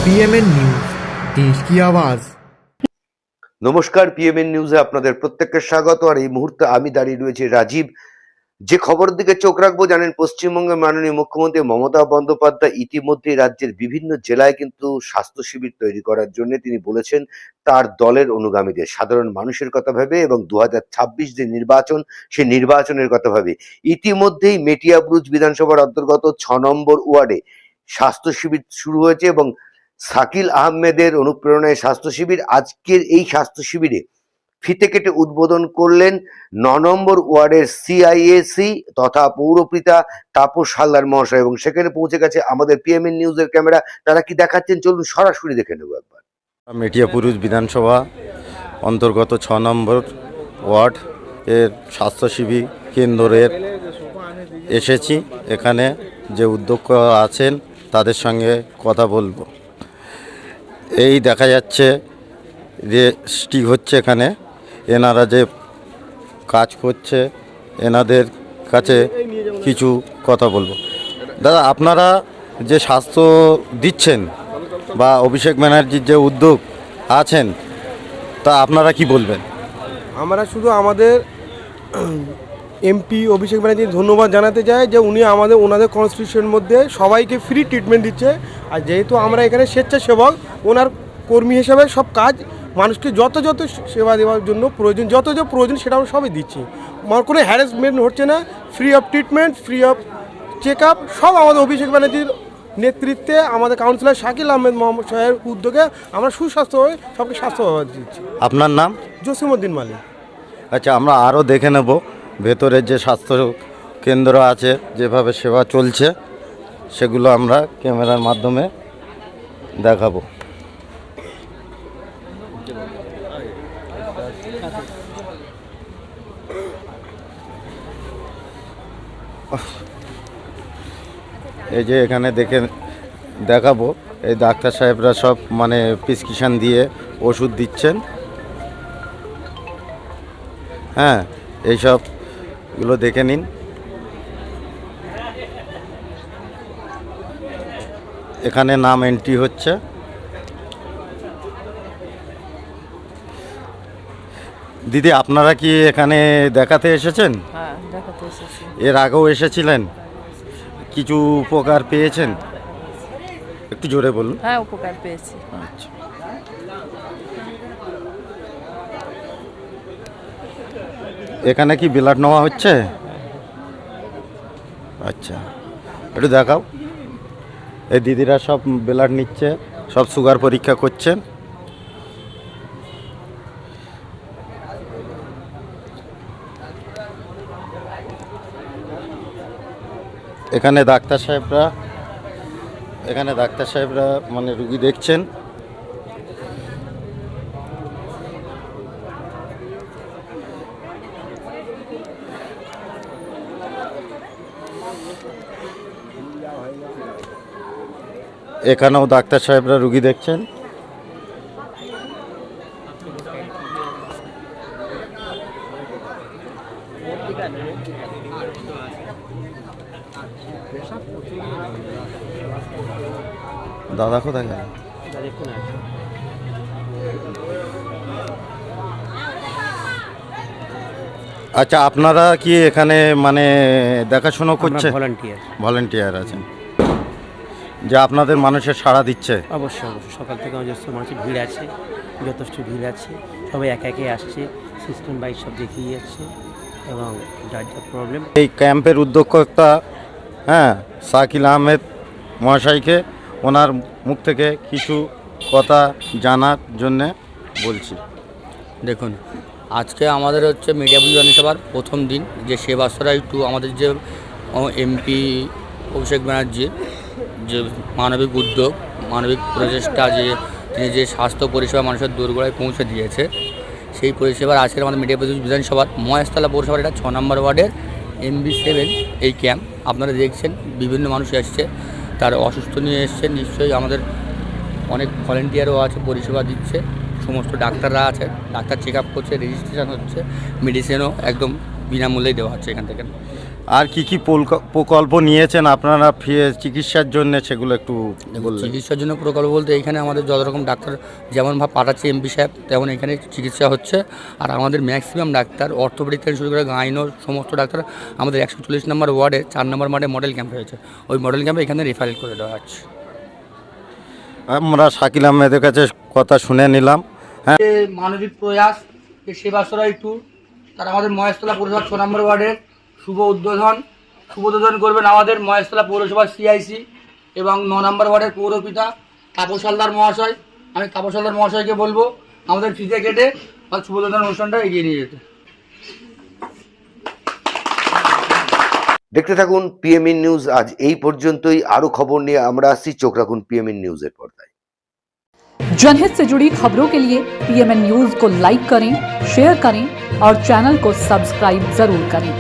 PMN news, देश की आवाज। নমস্কার, পিএমএন নিউজে আপনাদের প্রত্যেককে স্বাগত। আর এই মুহূর্তে আমি দাঁড়িয়ে রয়েছি রাজীব। যে খবরের দিকে চোখ রাখবো, জানেন পশ্চিমবঙ্গের মাননীয় মুখ্যমন্ত্রী মমতা বন্দ্যোপাধ্যায় ইতিমধ্যে রাজ্যের বিভিন্ন জেলায় কিন্তু স্বাস্থ্য শিবির তৈরি করার জন্য তিনি বলেছেন তার দলের অনুগামীদের, সাধারণ মানুষের কথা ভেবে এবং 2026 যে নির্বাচন, সেই নির্বাচনের কথা ভেবে ইতিমধ্যেই মেটিয়াবুরুজ বিধানসভার অন্তর্গত 6 নম্বর ওয়ার্ডে স্বাস্থ্য শিবির শুরু হয়েছে এবং শাকিল আহমেদের অনুপ্রেরণায় স্বাস্থ্য শিবির। আজকের এই স্বাস্থ্য শিবিরে ফিতে কেটে উদ্বোধন করলেন 9 নম্বর ওয়ার্ডের সিআইএসি তথা পৌরপিতা তাপস হালদার মহাশয়, এবং সেখানে পৌঁছে গেছে আমাদের পিএমএন নিউজের ক্যামেরা। তারা কি দেখাচ্ছেন চলুন সরাসরি দেখে নেব একবার। মেটিয়াপুরুষ বিধানসভা অন্তর্গত 6 নম্বর ওয়ার্ড এর স্বাস্থ্য শিবির কেন্দ্রের এসেছি। এখানে যে উদ্যোক্তা আছেন তাদের সঙ্গে কথা বলবো। এই দেখা যাচ্ছে যে স্টিক হচ্ছে এখানে, এনারা যে কাজ করছে এনাদের কাছে কিছু কথা বলবো। দাদা, আপনারা যে স্বাস্থ্য দিচ্ছেন বা অভিষেক ব্যানার্জির যে উদ্যোগ আছেন, তা আপনারা কি বলবেন? আমরা শুধু আমাদের এমপি অভিষেক ব্যানার্জির ধন্যবাদ জানাতে চাই যে উনি ওনাদের কনস্টিটিউশনের মধ্যে সবাইকে ফ্রি ট্রিটমেন্ট দিচ্ছে। আর যেহেতু আমরা এখানে স্বেচ্ছাসেবক, ওনার কর্মী হিসেবে সব কাজ মানুষকে যত সেবা দেওয়ার জন্য প্রয়োজন, যত প্রয়োজন সেটা আমরা সবই দিচ্ছি। আমার কোনো হ্যারাসমেন্ট হচ্ছে না, free of treatment, free of check up, সব আমাদের অভিষেক ব্যানার্জির নেতৃত্বে, আমাদের কাউন্সিলর শাকিল আহমেদ মহাশয়ের উদ্যোগে আমরা সুস্বাস্থ্য হয়ে সবকে স্বাস্থ্য ব্যবস্থা দিচ্ছি। আপনার নাম? জসিমউদ্দিন মালিক। আচ্ছা, আমরা আরও দেখে নেব ভেতরের যে স্বাস্থ্য কেন্দ্র আছে, যেভাবে সেবা চলছে সেগুলো আমরা ক্যামেরার মাধ্যমে দেখাবো। এই যে এখানে দেখাবো, এই ডাক্তার সাহেবরা সব মানে প্রেসক্রিপশন দিয়ে ওষুধ দিচ্ছেন। হ্যাঁ, এইসবগুলো দেখে নিন। এখানে নাম এন্ট্রি হচ্ছে। দিদি, আপনারা কি এখানে দেখাতে এসেছেন? হ্যাঁ, দেখাতে এসেছি। এর আগেও এসেছিলেন? কিছু উপকার পেয়েছেন? একটু জোরে বলুন। হ্যাঁ, উপকার পেয়েছি। আচ্ছা, এখানে কি ব্লাড নেওয়া হচ্ছে? আচ্ছা, একটু দেখাও। এই দিদিরা সব ব্লাড নিচ্ছে, সব সুগার পরীক্ষা করছেন। এখানে ডাক্তার সাহেবরা মানে রুগী দেখছেন। এখানেও ডাক্তার সাহেবরা রুগী দেখছেন। দাদা কোথায় গেল? আচ্ছা, আপনারা কি এখানে মানে দেখাশোনা করছে? ভলেন্টিয়ার আছেন, যে আপনাদের মানুষের সাড়া দিচ্ছে? অবশ্যই সকাল থেকে যথেষ্ট মানুষের ভিড় আছে, সবাই একে একে আসছে, সিস্টেম বাইক সব দেখিয়ে যাচ্ছে এবং যার যা প্রবলেম। এই ক্যাম্পের উদ্যোক্তা শাকিল আহমেদ মহাশয়কে ওনার মুখ থেকে কিছু কথা জানার জন্যে বলছি। দেখুন, আজকে আমাদের হচ্ছে মেটিয়াপুরুষ বিধানসভার প্রথম দিন, যে সেবাশ্রয় টু আমাদের যে এমপি অভিষেক ব্যানার্জির যে মানবিক উদ্যোগ, মানবিক প্রচেষ্টা, যে তিনি যে স্বাস্থ্য পরিষেবা মানুষের দোরগোড়ায় পৌঁছে দিয়েছে, সেই পরিষেবার আজকের আমাদের মেটিয়াপুরুষ বিধানসভার মহেশতলা পৌরসভার এটা 6 নম্বর ওয়ার্ডের MB7 এই ক্যাম্প। আপনারা দেখছেন বিভিন্ন মানুষ এসছে, তার অসুস্থ নিয়ে এসছে। নিশ্চয়ই আমাদের অনেক ভলেন্টিয়ারও আছে, পরিষেবা দিচ্ছে, সমস্ত ডাক্তাররা আছে, ডাক্তার চেক আপ করছে, রেজিস্ট্রেশন হচ্ছে, মেডিসিনও একদম বিনামূল্যেই দেওয়া হচ্ছে এখান থেকে। আর কি কি প্রকল্প নিয়েছেন আপনারা চিকিৎসার জন্য, সেগুলো একটু বললেন। চিকিৎসার জন্য প্রকল্প বলতে এখানে আমাদের যত রকম ডাক্তার যেমন পাঠাচ্ছে এমপি সাহেব, তেমন এখানে চিকিৎসা হচ্ছে। আর আমাদের ম্যাক্সিমাম ডাক্তার অর্থোপেডিক থেকে শুরু করে গাইনো সমস্ত ডাক্তার আমাদের 140 নম্বর ওয়ার্ডে 4 নম্বর মাঠে মডেল ক্যাম্প হয়েছে, ওই মডেল ক্যাম্পে এখানে রেফারেল করে দেওয়া হচ্ছে। আমরা শাকিল আহমেদের কাছে কথা শুনে নিলাম। হ্যাঁ, মানবিক প্রয়াস যে সেবাশ্রয় টু, তারা আমাদের মহেশতলা পৌরসভা 6 নম্বর ওয়ার্ডের শুভ উদ্বোধন করবেন আমাদের মহেশতলা পৌরসভার সিআইসি এবং 9 নম্বর ওয়ার্ডের পৌরপিতা তাপস হালদার মহাশয়। আমি তাপস হালদার মহাশয়কে বলবো আমাদের ফিতে কেটে শুভ উদ্বোধন অনুষ্ঠানটা এগিয়ে নিয়ে যেতে। দেখতে থাকুন পিএমএন নিউজ। আজ এই পর্যন্তই। আরো খবর নিয়ে আমরা আসছি, চোখ রাখুন পিএমএন নিউজের পর্দায়। जनहित से जुड़ी खबरों के लिए पीएमएन न्यूज को लाइक करें, शेयर करें और चैनल को सब्सक्राइब जरूर करें।